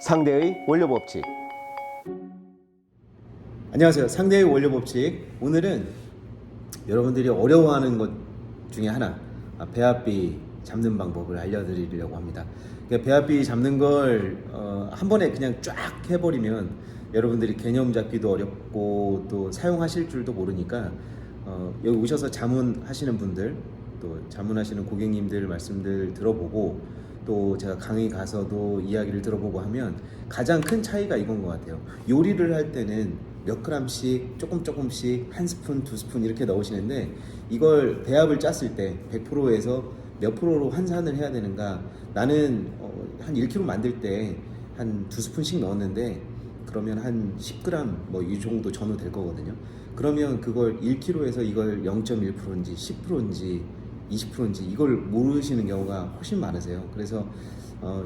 상대의 원료 법칙. 안녕하세요. 상대의 원료 법칙. 오늘은 여러분들이 어려워하는 것 중에 하나, 배합비 잡는 방법을 알려드리려고 합니다. 그러니까 배합비 잡는 걸 한 번에 그냥 쫙 해버리면 여러분들이 개념 잡기도 어렵고 또 사용하실 줄도 모르니까 여기 오셔서 자문하시는 분들, 또 자문하시는 고객님들 말씀들 들어보고, 또 제가 강의 가서도 이야기를 들어보고 하면 가장 큰 차이가 이건 것 같아요. 요리를 할 때는 몇 그램씩 조금씩 한 스푼, 두 스푼 이렇게 넣으시는데, 이걸 배합을 짰을 때 100%에서 몇 프로로 환산을 해야 되는가. 나는 한 1kg 만들 때 한 두 스푼씩 넣었는데, 그러면 한 10g 뭐 이 정도 전후 될 거거든요. 그러면 그걸 1kg에서 이걸 0.1%인지 10%인지 20%인지 이걸 모르시는 경우가 훨씬 많으세요. 그래서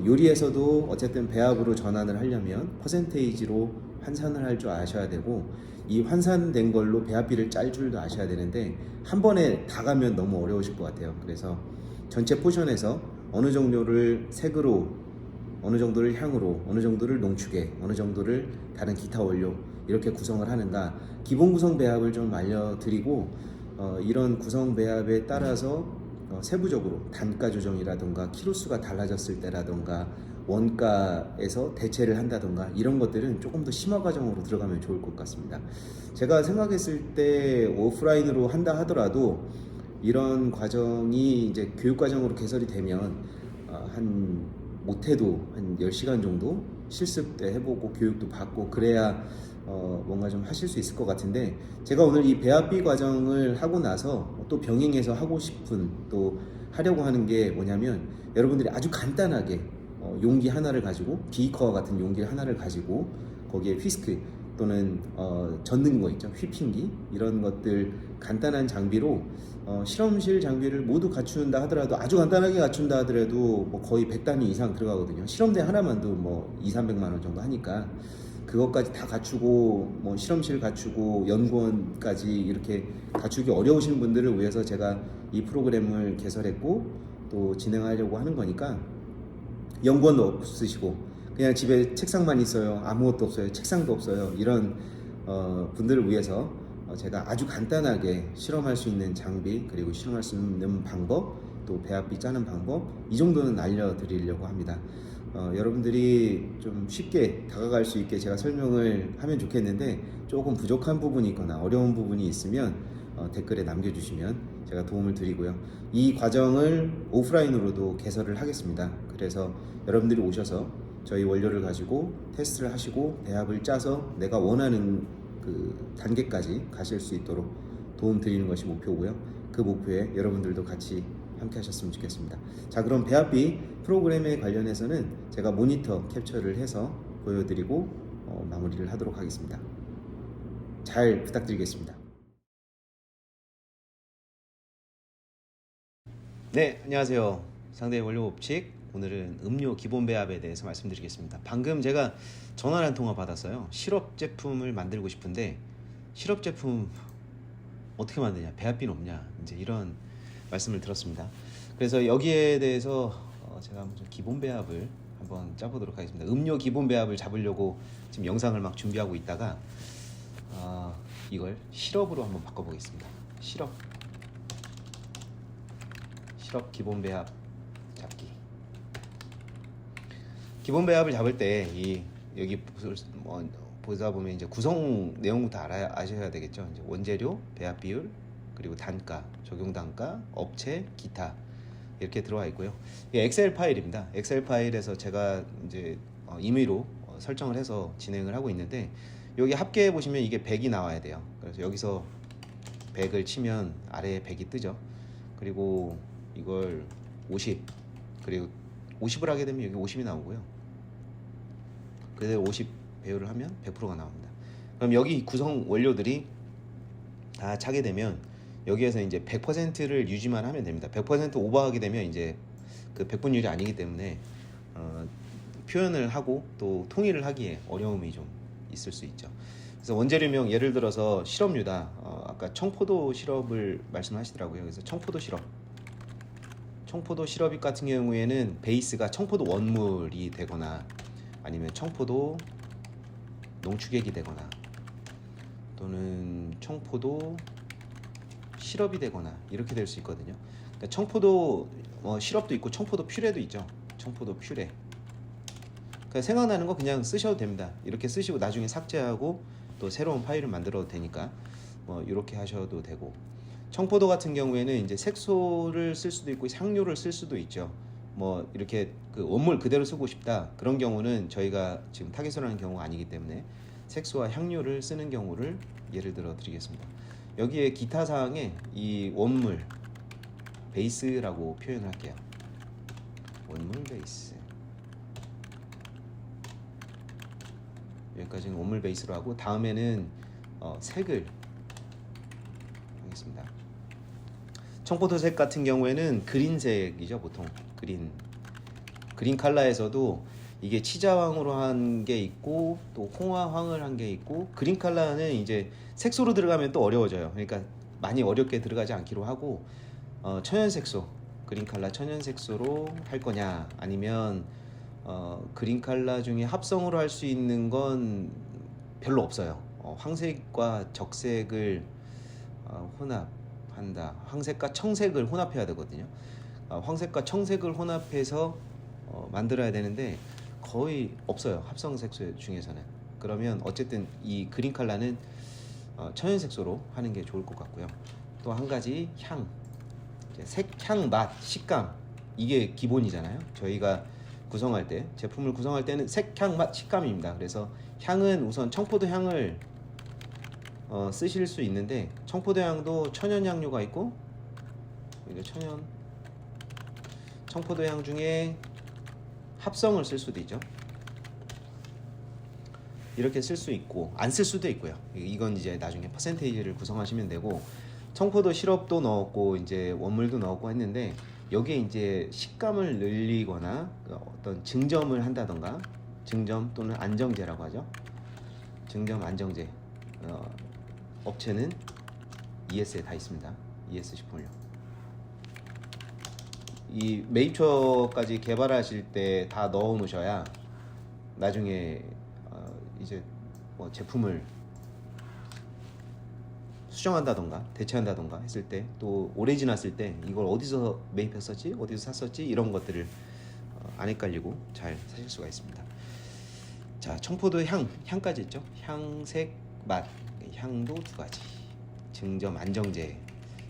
요리에서도 어쨌든 배합으로 전환을 하려면 퍼센테이지로 환산을 할 줄 아셔야 되고, 이 환산된 걸로 배합비를 짤 줄도 아셔야 되는데 한 번에 다 가면 너무 어려우실 것 같아요. 그래서 전체 포션에서 어느 정도를 색으로, 어느 정도를 향으로, 어느 정도를 농축에, 어느 정도를 다른 기타 원료 이렇게 구성을 하는가, 기본 구성 배합을 좀 알려드리고, 이런 구성 배합에 따라서 세부적으로 단가 조정이라던가 키로수가 달라졌을 때라던가 원가에서 대체를 한다던가 이런 것들은 조금 더 심화 과정으로 들어가면 좋을 것 같습니다. 제가 생각했을 때 오프라인으로 한다 하더라도 이런 과정이 이제 교육 과정으로 개설이 되면 한 못해도 한 10시간 정도 실습 때 해보고 교육도 받고 그래야 뭔가 좀 하실 수 있을 것 같은데, 제가 오늘 이 배합비 과정을 하고 나서 또 병행해서 하고 싶은, 또 하려고 하는 게 뭐냐면, 여러분들이 아주 간단하게 용기 하나를 가지고, 비커 같은 용기 하나를 가지고 거기에 휘스크 또는 젓는 거 있죠, 휘핑기, 이런 것들 간단한 장비로 실험실 장비를 모두 갖춘다 하더라도, 아주 간단하게 갖춘다 하더라도 뭐 거의 100단위 이상 들어가거든요. 실험대 하나만도 뭐 200~300만 원 정도 하니까 그것까지 다 갖추고, 뭐 실험실 갖추고 연구원까지 이렇게 갖추기 어려우신 분들을 위해서 제가 이 프로그램을 개설했고 또 진행하려고 하는 거니까, 연구원도 없으시고 그냥 집에 책상만 있어요, 아무것도 없어요, 책상도 없어요, 이런 분들을 위해서 제가 아주 간단하게 실험할 수 있는 장비, 그리고 실험할 수 있는 방법, 또 배합비 짜는 방법, 이 정도는 알려드리려고 합니다. 여러분들이 좀 쉽게 다가갈 수 있게 제가 설명을 하면 좋겠는데, 조금 부족한 부분이 있거나 어려운 부분이 있으면 댓글에 남겨주시면 제가 도움을 드리고요. 이 과정을 오프라인으로도 개설을 하겠습니다. 그래서 여러분들이 오셔서 저희 원료를 가지고 테스트를 하시고 배합을 짜서 내가 원하는 그 단계까지 가실 수 있도록 도움 드리는 것이 목표고요. 그 목표에 여러분들도 같이 함께 하셨으면 좋겠습니다. 자, 그럼 배합비 프로그램에 관련해서는 제가 모니터 캡처를 해서 보여드리고 마무리를 하도록 하겠습니다. 잘 부탁드리겠습니다. 네, 안녕하세요. 상대의 원료 법칙. 오늘은 음료 기본 배합에 대해서 말씀드리겠습니다. 방금 제가 전화를 한 통화 받았어요. 시럽 제품을 만들고 싶은데, 시럽 제품 어떻게 만드냐, 배합비는 없냐, 이제 이런 말씀을 들었습니다. 그래서 여기에 대해서 제가 한번 좀 기본 배합을 한번 짜보도록 하겠습니다. 음료 기본 배합을 잡으려고 지금 영상을 막 준비하고 있다가 이걸 시럽으로 한번 바꿔보겠습니다. 시럽 기본 배합 잡기. 기본 배합을 잡을 때 여기 보다 보면 이제 구성 내용부터 아셔야 되겠죠. 이제 원재료, 배합 비율, 그리고 단가, 적용 단가, 업체, 기타 이렇게 들어와 있고요. 이게 엑셀 파일입니다. 엑셀 파일에서 제가 이제 임의로 설정을 해서 진행을 하고 있는데, 여기 합계해 보시면 이게 100이 나와야 돼요. 그래서 여기서 100을 치면 아래에 100이 뜨죠. 그리고 이걸 50, 그리고 50을 하게 되면 여기 50이 나오고요. 그대로 50 배열을 하면 100%가 나옵니다. 그럼 여기 구성 원료들이 다 차게 되면 여기에서 이제 100%를 유지만 하면 됩니다. 100% 오버하게 되면 이제 그 백분율이 아니기 때문에 표현을 하고 또 통일을 하기에 어려움이 좀 있을 수 있죠. 그래서 원재료명, 예를 들어서 시럽류다. 아까 청포도 시럽을 말씀하시더라고요. 그래서 청포도 시럽 같은 경우에는 베이스가 청포도 원물이 되거나, 아니면 청포도 농축액이 되거나 또는 청포도 시럽이 되거나 이렇게 될 수 있거든요. 그러니까 청포도 시럽도 있고 청포도 퓨레도 있죠. 청포도 퓨레. 그러니까 생각나는 거 그냥 쓰셔도 됩니다. 이렇게 쓰시고 나중에 삭제하고 또 새로운 파일을 만들어도 되니까 이렇게 하셔도 되고, 청포도 같은 경우에는 이제 색소를 쓸 수도 있고 향료를 쓸 수도 있죠. 이렇게 그 원물 그대로 쓰고 싶다 그런 경우는 저희가 지금 타겟을 하는 경우가 아니기 때문에 색소와 향료를 쓰는 경우를 예를 들어 드리겠습니다. 여기에 기타 사항에 이 원물 베이스라고 표현을 할게요. 원물 베이스. 여기까지는 원물 베이스로 하고, 다음에는 색을 하겠습니다. 청포도색 같은 경우에는 그린색이죠. 보통 그린 컬러에서도 이게 치자황으로 한 게 있고 또 홍화황을 한 게 있고, 그린 컬러는 이제 색소로 들어가면 또 어려워져요. 그러니까 많이 어렵게 들어가지 않기로 하고, 천연색소, 그린 컬러 천연색소로 할 거냐, 아니면 그린 컬러 중에 합성으로 할 수 있는 건 별로 없어요. 황색과 적색을 혼합한다. 황색과 청색을 혼합해야 되거든요. 황색과 청색을 혼합해서 만들어야 되는데 거의 없어요. 합성 색소 중에서는. 그러면 어쨌든 이 그린 컬러는 천연색소로 하는 게 좋을 것 같고요. 또 한 가지 색, 향, 맛, 식감, 이게 기본이잖아요. 저희가 구성할 때, 제품을 구성할 때는 색, 향, 맛, 식감입니다. 그래서 향은 우선 청포도 향을 쓰실 수 있는데, 청포도 향도 천연 향료가 있고, 청포도 향 중에 합성을 쓸 수도 있죠. 이렇게 쓸 수 있고 안 쓸 수도 있고요. 이건 이제 나중에 퍼센테이지를 구성하시면 되고, 청포도 시럽도 넣었고 이제 원물도 넣었고 했는데, 여기에 이제 식감을 늘리거나 어떤 증점을 한다던가, 증점 또는 안정제라고 하죠. 증점 안정제 업체는 ES에 다 있습니다. ES 식품료. 이 메이처까지 개발하실 때 다 넣어 놓으셔야 나중에 이제 제품을 수정한다던가 대체한다던가 했을 때, 또 오래 지났을 때 이걸 어디서 매입했었지, 어디서 샀었지, 이런 것들을 안 헷갈리고 잘 사실 수가 있습니다. 자, 청포도 향까지 있죠. 향색, 맛, 향도 두 가지. 증점 안정제.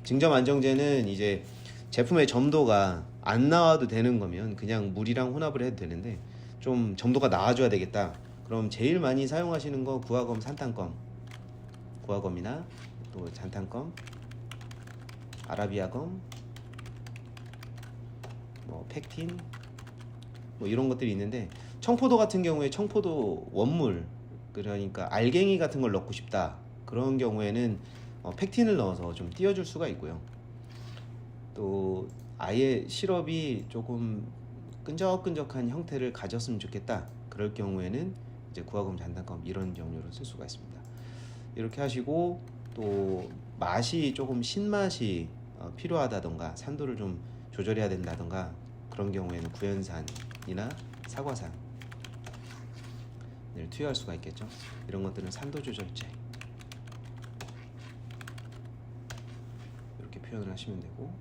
증점 안정제는 이제 제품의 점도가 안 나와도 되는 거면 그냥 물이랑 혼합을 해도 되는데, 좀 점도가 나와줘야 되겠다. 그럼 제일 많이 사용하시는 거 구화검, 산탄검, 구화검이나 또 잔탄검, 아라비아검, 펙틴, 이런 것들이 있는데, 청포도 같은 경우에 청포도 원물, 그러니까 알갱이 같은 걸 넣고 싶다 그런 경우에는 펙틴을 넣어서 좀 띄워줄 수가 있고요. 또 아예 시럽이 조금 끈적끈적한 형태를 가졌으면 좋겠다 그럴 경우에는 이제 구화검, 잔탄검 이런 종류로 쓸 수가 있습니다. 이렇게 하시고, 또 맛이 조금 신맛이 필요하다던가 산도를 좀 조절해야 된다던가 그런 경우에는 구연산이나 사과산을 투여할 수가 있겠죠. 이런 것들은 산도 조절제 이렇게 표현을 하시면 되고,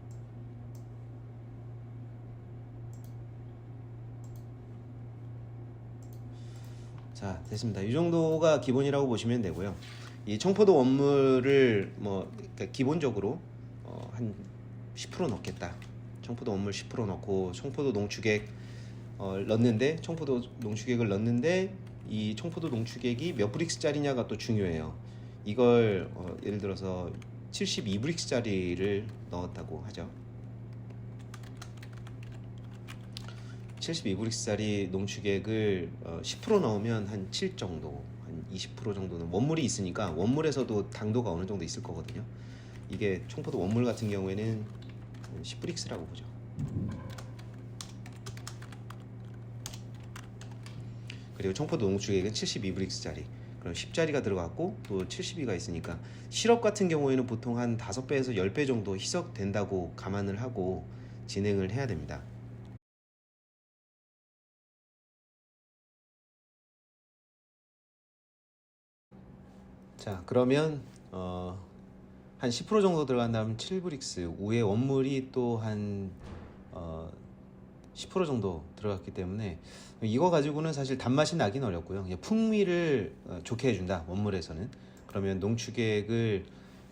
자, 됐습니다. 이 정도가 기본이라고 보시면 되고요. 이 청포도 원물을 그러니까 기본적으로 한 10% 넣겠다. 청포도 원물 10% 넣고 청포도 농축액 넣는데, 청포도 농축액을 넣는데 이 청포도 농축액이 몇 브릭스짜리냐가 또 중요해요. 이걸 예를 들어서 72브릭스짜리를 넣었다고 하죠. 72브릭스짜리 농축액을 10% 넣으면 한 7 정도, 한 20% 정도는 원물이 있으니까 원물에서도 당도가 어느 정도 있을 거거든요. 이게 청포도 원물 같은 경우에는 10브릭스라고 보죠. 그리고 청포도 농축액은 72브릭스짜리, 그럼 10짜리가 들어갔고 또 72가 있으니까 시럽 같은 경우에는 보통 한 5배에서 10배 정도 희석된다고 감안을 하고 진행을 해야 됩니다. 자, 그러면 한 10% 정도 들어간다면 7브릭스, 우에 원물이 또 한 10% 정도 들어갔기 때문에 이거 가지고는 사실 단맛이 나긴 어렵고요. 그냥 풍미를 좋게 해준다, 원물에서는. 그러면 농축액을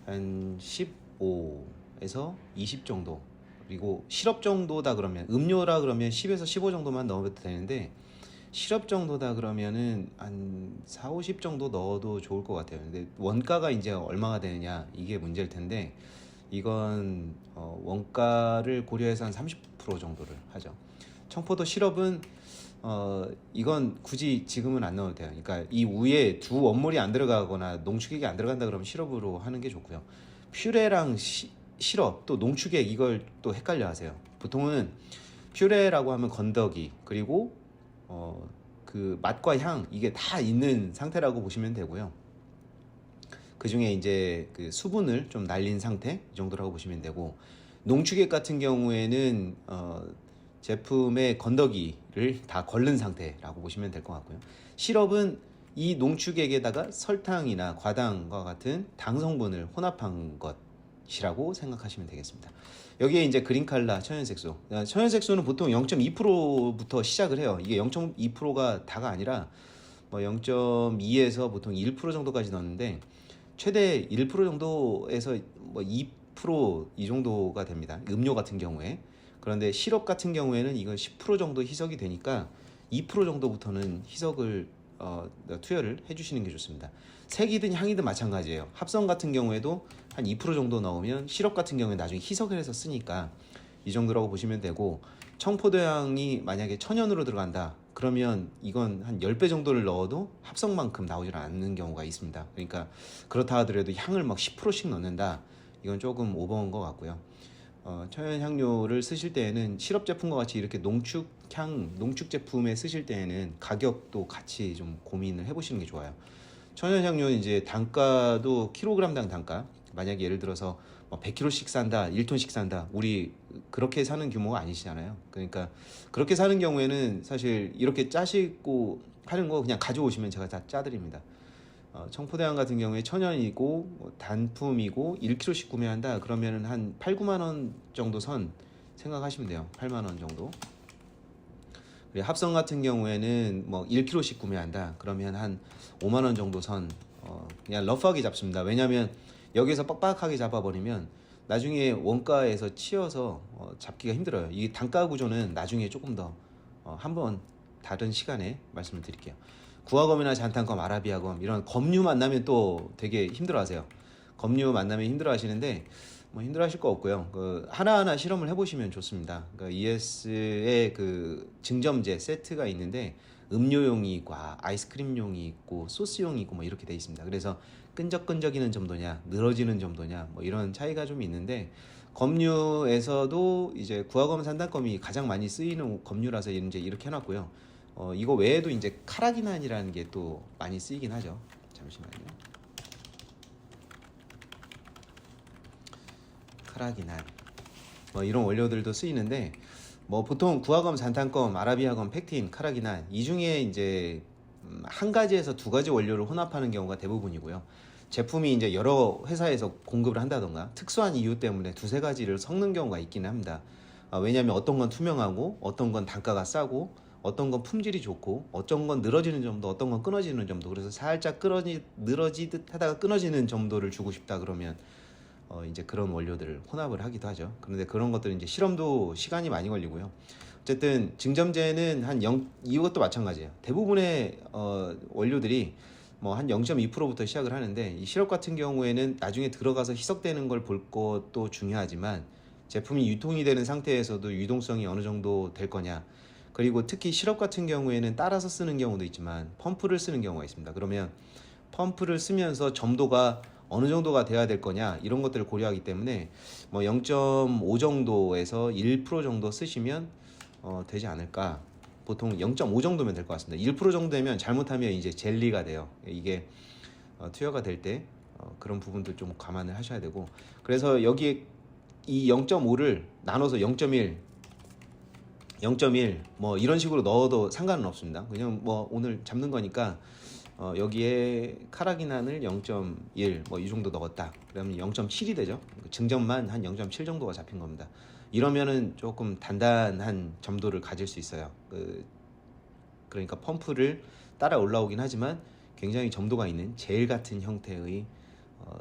한 15에서 20 정도, 그리고 시럽 정도다 그러면, 음료라 그러면 10에서 15 정도만 넣어도 되는데 시럽 정도다 그러면은 한 4, 50 정도 넣어도 좋을 것 같아요. 근데 원가가 이제 얼마가 되느냐, 이게 문제일 텐데 이건 원가를 고려해서 한 30% 정도를 하죠. 청포도 시럽은 이건 굳이 지금은 안 넣어도 돼요. 그러니까 이 우에 두 원물이 안 들어가거나 농축액이 안 들어간다 그러면 시럽으로 하는 게 좋고요. 퓨레랑 시럽 또 농축액, 이걸 또 헷갈려 하세요. 보통은 퓨레라고 하면 건더기, 그리고 그 맛과 향, 이게 다 있는 상태라고 보시면 되고요. 그 중에 이제 그 수분을 좀 날린 상태, 이 정도라고 보시면 되고, 농축액 같은 경우에는 제품의 건더기를 다 걸른 상태라고 보시면 될 것 같고요. 시럽은 이 농축액에다가 설탕이나 과당과 같은 당 성분을 혼합한 것이라고 생각하시면 되겠습니다. 여기에 이제 그린칼라, 천연색소. 천연색소는 보통 0.2%부터 시작을 해요. 이게 0.2%가 다가 아니라 뭐 0.2에서 보통 1% 정도까지 넣는데 최대 1% 정도에서 뭐 2% 이 정도가 됩니다. 음료 같은 경우에. 그런데 시럽 같은 경우에는 이건 10% 정도 희석이 되니까 2% 정도부터는 희석을 투여를 해주시는 게 좋습니다. 색이든 향이든 마찬가지예요. 합성 같은 경우에도 한 2% 정도 넣으면, 시럽 같은 경우에 나중에 희석을 해서 쓰니까 이 정도라고 보시면 되고, 청포도향이 만약에 천연으로 들어간다 그러면 이건 한 10배 정도를 넣어도 합성만큼 나오질 않는 경우가 있습니다. 그러니까 그렇다 하더라도 향을 막 10%씩 넣는다, 이건 조금 오버한 것 같고요. 천연향료를 쓰실 때에는 시럽 제품과 같이 이렇게 농축 제품에 쓰실 때에는 가격도 같이 좀 고민을 해보시는 게 좋아요. 천연향료는 이제 단가도 킬로그램당 단가, 만약에 예를 들어서 100kg씩 산다, 1톤씩 산다, 우리 그렇게 사는 규모가 아니시잖아요. 그러니까 그렇게 사는 경우에는 사실 이렇게 짜시고 하는 거 그냥 가져오시면 제가 다 짜드립니다. 청포대향 같은 경우에 천연이고 단품이고 1kg씩 구매한다 그러면 한 8, 9만 원 정도 선 생각하시면 돼요. 8만 원 정도. 그리고 합성 같은 경우에는 뭐 1kg씩 구매한다 그러면 한 5만 원 정도 선, 그냥 러프하게 잡습니다. 왜냐하면 여기서 빡빡하게 잡아버리면 나중에 원가에서 치여서 잡기가 힘들어요. 이 단가 구조는 나중에 조금 더 한번 다른 시간에 말씀을 드릴게요. 구화검이나 잔탄검, 아라비아검, 이런 검류 만나면 또 되게 힘들어하세요. 검류 만나면 힘들어하시는데 뭐 힘들어하실 거 없고요. 그 하나하나 실험을 해보시면 좋습니다. 그러니까 ES의 그 증점제 세트가 있는데 음료용이 있고 아이스크림용이 있고 소스용이 있고 뭐 이렇게 돼 있습니다. 그래서 끈적끈적이는 정도냐, 늘어지는 정도냐, 뭐 이런 차이가 좀 있는데, 검류에서도 이제 구화검, 산단검이 가장 많이 쓰이는 검류라서 이제 이렇게 해놨고요. 이거 외에도 이제 카라기난이라는 게 또 많이 쓰이긴 하죠. 잠시만요. 카라기난, 뭐 이런 원료들도 쓰이는데, 뭐 보통 구화검, 산탄검, 아라비아검, 펙틴, 카라기난, 이 중에 이제 한 가지에서 두 가지 원료를 혼합하는 경우가 대부분이고요. 제품이 이제 여러 회사에서 공급을 한다던가 특수한 이유 때문에 두세 가지를 섞는 경우가 있기는 합니다. 왜냐하면 어떤 건 투명하고 어떤 건 단가가 싸고 어떤 건 품질이 좋고 어떤 건 늘어지는 점도, 어떤 건 끊어지는 점도, 그래서 살짝 늘어지듯 하다가 끊어지는 점도를 주고 싶다 그러면 이제 그런 원료들을 혼합을 하기도 하죠. 그런데 그런 것들은 이제 실험도 시간이 많이 걸리고요. 어쨌든 증점제는 이것도 마찬가지예요. 대부분의 원료들이 뭐 한 0.2%부터 시작을 하는데, 이 시럽 같은 경우에는 나중에 들어가서 희석되는 걸 볼 것도 중요하지만 제품이 유통이 되는 상태에서도 유동성이 어느 정도 될 거냐, 그리고 특히 시럽 같은 경우에는 따라서 쓰는 경우도 있지만 펌프를 쓰는 경우가 있습니다. 그러면 펌프를 쓰면서 점도가 어느 정도가 돼야 될 거냐, 이런 것들을 고려하기 때문에 뭐 0.5 정도에서 1% 정도 쓰시면 되지 않을까. 보통 0.5 정도면 될 것 같습니다. 1% 정도 되면 잘못하면 이제 젤리가 돼요. 이게 투여가 될 때 그런 부분들 좀 감안을 하셔야 되고, 그래서 여기에 이 0.5를 나눠서 0.1 뭐 이런 식으로 넣어도 상관은 없습니다. 그냥 뭐 오늘 잡는 거니까 여기에 카라기난을 0.1 뭐 이 정도 넣었다. 그러면 0.7이 되죠. 증점만 한 0.7 정도가 잡힌 겁니다. 이러면은 조금 단단한 점도를 가질 수 있어요. 그러니까 펌프를 따라 올라오긴 하지만 굉장히 점도가 있는 젤 같은 형태의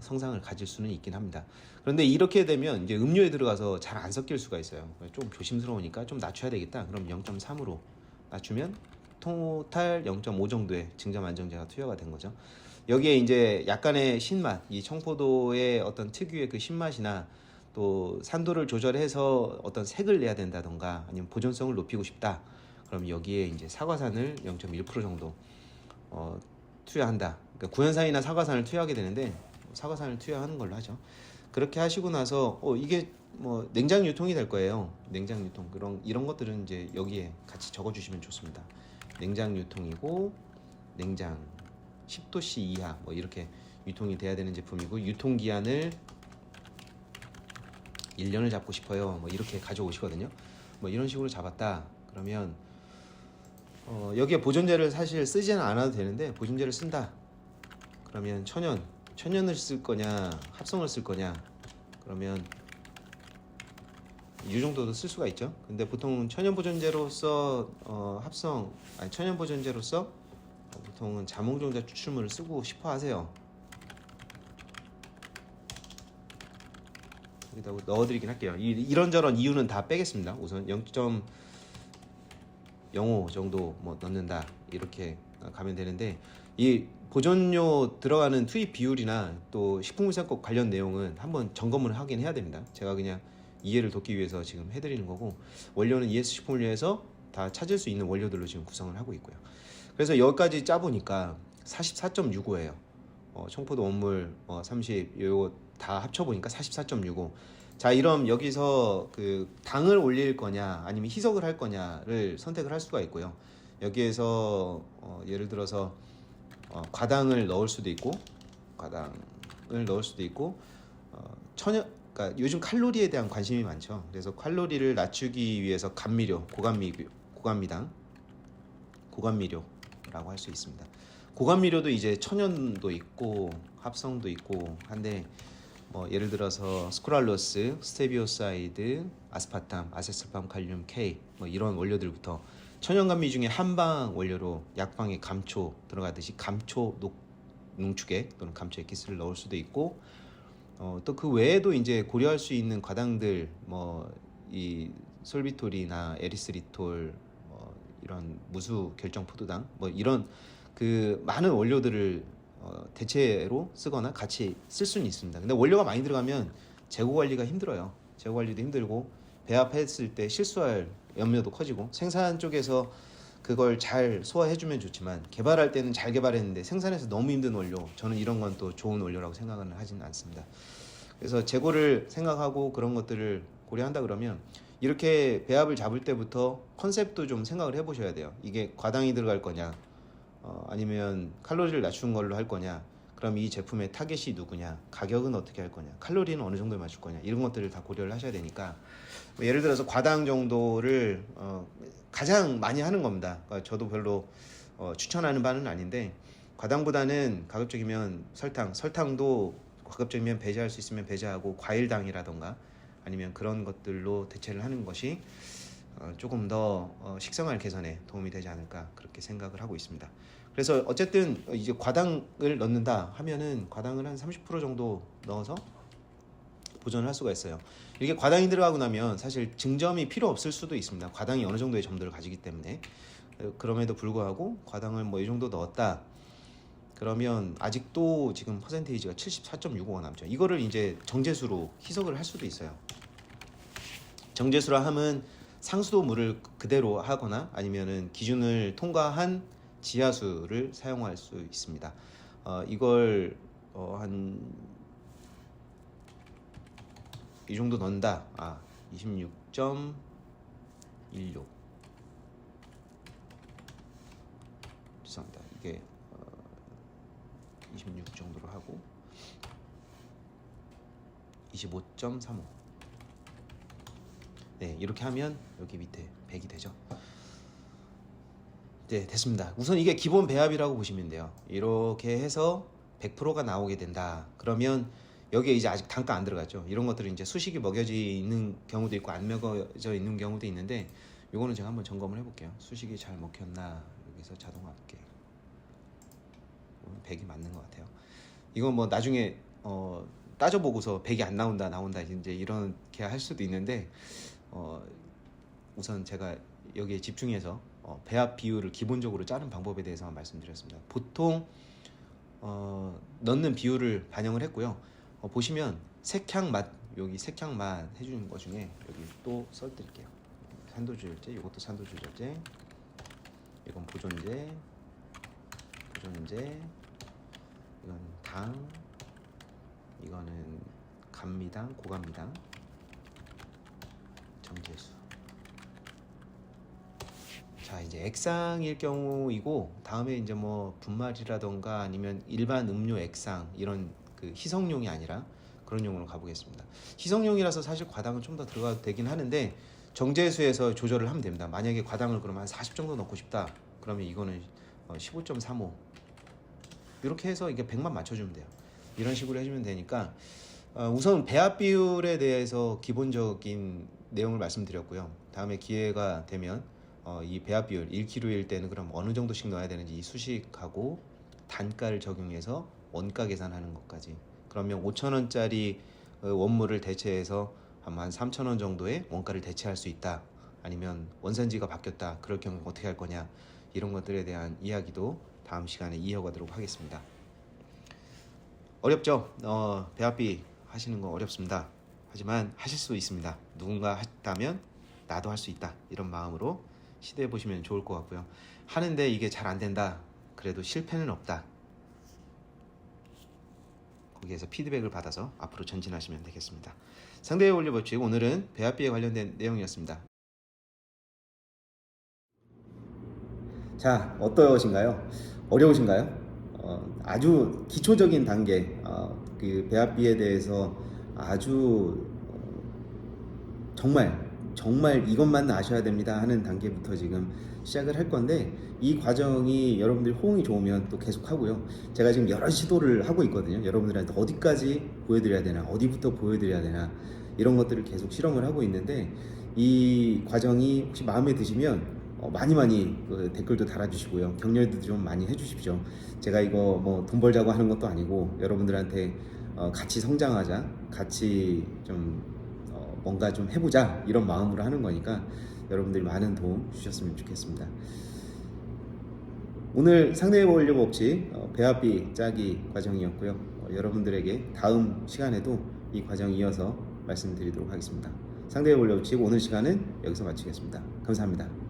성상을 가질 수는 있긴 합니다. 그런데 이렇게 되면 이제 음료에 들어가서 잘 안 섞일 수가 있어요. 좀 조심스러우니까 좀 낮춰야 되겠다. 그럼 0.3으로 낮추면 토탈 0.5 정도의 증점 안정제가 투여가 된 거죠. 여기에 이제 약간의 신맛, 이 청포도의 어떤 특유의 그 신맛이나 또 산도를 조절해서 어떤 색을 내야 된다던가 아니면 보존성을 높이고 싶다. 그럼 여기에 이제 사과산을 0.1% 정도 투여한다. 그러니까 구연산이나 사과산을 투여하게 되는데 사과산을 투여하는 걸로 하죠. 그렇게 하시고 나서 이게 뭐 냉장 유통이 될 거예요. 냉장 유통 이런 것들은 이제 여기에 같이 적어주시면 좋습니다. 냉장 유통이고 냉장 10도씨 이하 뭐 이렇게 유통이 돼야 되는 제품이고 유통 기한을 1년을 잡고 싶어요. 뭐 이렇게 가져오시거든요. 뭐 이런 식으로 잡았다. 그러면 여기에 보존제를 사실 쓰지는 않아도 되는데 보존제를 쓴다. 그러면 천연을 쓸 거냐 합성을 쓸 거냐 그러면 이 정도도 쓸 수가 있죠. 근데 보통 천연 보존제로서 천연 보존제로서 보통은 자몽종자 추출물을 쓰고 싶어 하세요. 여기다 넣어드리긴 할게요. 이런저런 이유는 다 빼겠습니다. 우선 0.05 정도 뭐 넣는다 이렇게 가면 되는데 이 보존료 들어가는 투입 비율이나 또 식품위생법 관련 내용은 한번 점검을 하긴 해야 됩니다. 제가 그냥 이해를 돕기 위해서 지금 해드리는 거고 원료는 ES식품유에서 다 찾을 수 있는 원료들로 지금 구성을 하고 있고요. 그래서 여기까지 짜보니까 44.65예요. 청포도 원물 30 요거 다 합쳐보니까 44.65. 자, 이럼 여기서 그 당을 올릴 거냐 아니면 희석을 할 거냐를 선택을 할 수가 있고요. 여기에서 예를 들어서 과당을 넣을 수도 있고 그러니까 요즘 칼로리에 대한 관심이 많죠. 그래서 칼로리를 낮추기 위해서 고감미료라고 할 수 있습니다. 고감미료도 이제 천연도 있고 합성도 있고 한데 뭐 예를 들어서 스크랄로스, 스테비오사이드, 아스파탐, 아세슬팜, 칼륨, K 뭐 이런 원료들부터 천연감미 중에 한방 원료로 약방에 감초 들어가듯이 감초 농축액 또는 감초 액기스를 넣을 수도 있고 또 그 외에도 이제 고려할 수 있는 과당들 뭐 이 솔비톨이나 에리스리톨 이런 무수 결정 포도당 뭐 이런 그 많은 원료들을 대체로 쓰거나 같이 쓸 수는 있습니다. 근데 원료가 많이 들어가면 재고 관리가 힘들어요. 재고 관리도 힘들고 배합했을 때 실수할 염려도 커지고 생산 쪽에서 그걸 잘 소화해주면 좋지만 개발할 때는 잘 개발했는데 생산해서 너무 힘든 원료 저는 이런 건 또 좋은 원료라고 생각은 하지는 않습니다. 그래서 재고를 생각하고 그런 것들을 고려한다 그러면 이렇게 배합을 잡을 때부터 컨셉도 좀 생각을 해보셔야 돼요. 이게 과당이 들어갈 거냐 아니면 칼로리를 낮춘 걸로 할 거냐 그럼 이 제품의 타겟이 누구냐 가격은 어떻게 할 거냐 칼로리는 어느 정도에 맞출 거냐 이런 것들을 다 고려를 하셔야 되니까 뭐 예를 들어서 과당 정도를 가장 많이 하는 겁니다. 그러니까 저도 별로 추천하는 바는 아닌데 과당보다는 가급적이면 설탕도 가급적이면 배제할 수 있으면 배제하고 과일당이라던가 아니면 그런 것들로 대체를 하는 것이 조금 더 식생활 개선에 도움이 되지 않을까 그렇게 생각을 하고 있습니다. 그래서 어쨌든 이제 과당을 넣는다 하면은 과당을 한 30% 정도 넣어서 보존을 할 수가 있어요. 이렇게 과당이 들어가고 나면 사실 증점이 필요 없을 수도 있습니다. 과당이 어느 정도의 점도를 가지기 때문에 그럼에도 불구하고 과당을 뭐 이 정도 넣었다 그러면 아직도 지금 퍼센테이지가 74.65가 남죠. 이거를 이제 정제수로 희석을 할 수도 있어요. 정제수로 하면 상수도 물을 그대로 하거나 아니면은 기준을 통과한 지하수를 사용할 수 있습니다. 이걸 한 이 정도 넣는다. 26.16 죄송합니다. 이게 26 정도로 하고 25.35 네, 이렇게 하면 여기 밑에 100이 되죠. 네, 됐습니다. 우선 이게 기본 배합이라고 보시면 돼요. 이렇게 해서 100%가 나오게 된다. 그러면 여기에 이제 아직 단가 안 들어갔죠. 이런 것들은 이제 수식이 먹여져 있는 경우도 있고 안 먹여져 있는 경우도 있는데, 요거는 제가 한번 점검을 해볼게요. 수식이 잘 먹혔나. 여기서 자동화 할게. 100이 맞는 것 같아요. 이건 뭐 나중에 따져보고서 100이 안 나온다 이제 이렇게 할 수도 있는데, 우선 제가 여기에 집중해서 배합 비율을 기본적으로 짜는 방법에 대해서 말씀드렸습니다. 보통 넣는 비율을 반영을 했고요. 보시면 색향 맛, 여기 색향 맛 해주는 것 중에 여기 또 써드릴게요. 산도 조절제, 이것도 산도 조절제, 이건 보존제, 이건 당, 이거는 감미당, 고감미당, 정제수. 자, 이제 액상일 경우이고, 다음에 이제 뭐 분말이라던가 아니면 일반 음료 액상, 이런 그 희석용이 아니라 그런 용으로 가보겠습니다. 희석용이라서 사실 과당은 좀 더 들어가도 되긴 하는데, 정제수에서 조절을 하면 됩니다. 만약에 과당을 그러면 한 40 정도 넣고 싶다, 그러면 이거는 15.35 이렇게 해서 이게 100만 맞춰주면 돼요. 이런 식으로 해주면 되니까, 우선 배합 비율에 대해서 기본적인 내용을 말씀드렸고요. 다음에 기회가 되면 이 배합 비율 1kg일 때는 그럼 어느 정도씩 넣어야 되는지 이 수식하고 단가를 적용해서 원가 계산하는 것까지, 그러면 5,000원짜리 원물을 대체해서 한 3,000원 정도의 원가를 대체할 수 있다, 아니면 원산지가 바뀌었다, 그럴 경우 어떻게 할 거냐, 이런 것들에 대한 이야기도 다음 시간에 이어가도록 하겠습니다. 어렵죠? 배합비 하시는 거 어렵습니다. 하지만 하실 수 있습니다. 누군가 했다면 나도 할 수 있다, 이런 마음으로 시도해 보시면 좋을 것 같고요. 하는데 이게 잘 안 된다, 그래도 실패는 없다, 거기에서 피드백을 받아서 앞으로 전진하시면 되겠습니다. 상대의 원리 법칙, 오늘은 배합비에 관련된 내용이었습니다. 자, 어떠신가요? 어려우신가요? 아주 기초적인 단계, 그 배합비에 대해서 아주 정말 이것만 아셔야 됩니다 하는 단계부터 지금 시작을 할 건데, 이 과정이 여러분들이 호응이 좋으면 또 계속 하고요. 제가 지금 여러 시도를 하고 있거든요. 여러분들한테 어디까지 보여드려야 되나, 어디부터 보여드려야 되나, 이런 것들을 계속 실험을 하고 있는데, 이 과정이 혹시 마음에 드시면 많이 그 댓글도 달아주시고요. 격려도 좀 많이 해주십시오. 제가 이거 뭐 돈 벌자고 하는 것도 아니고, 여러분들한테 같이 성장하자, 같이 좀 뭔가 좀 해보자, 이런 마음으로 하는 거니까 여러분들이 많은 도움 주셨으면 좋겠습니다. 오늘 상대의 원리 법칙 배합비 짜기 과정이었고요. 여러분들에게 다음 시간에도 이 과정 이어서 말씀드리도록 하겠습니다. 상대의 원리 법칙 오늘 시간은 여기서 마치겠습니다. 감사합니다.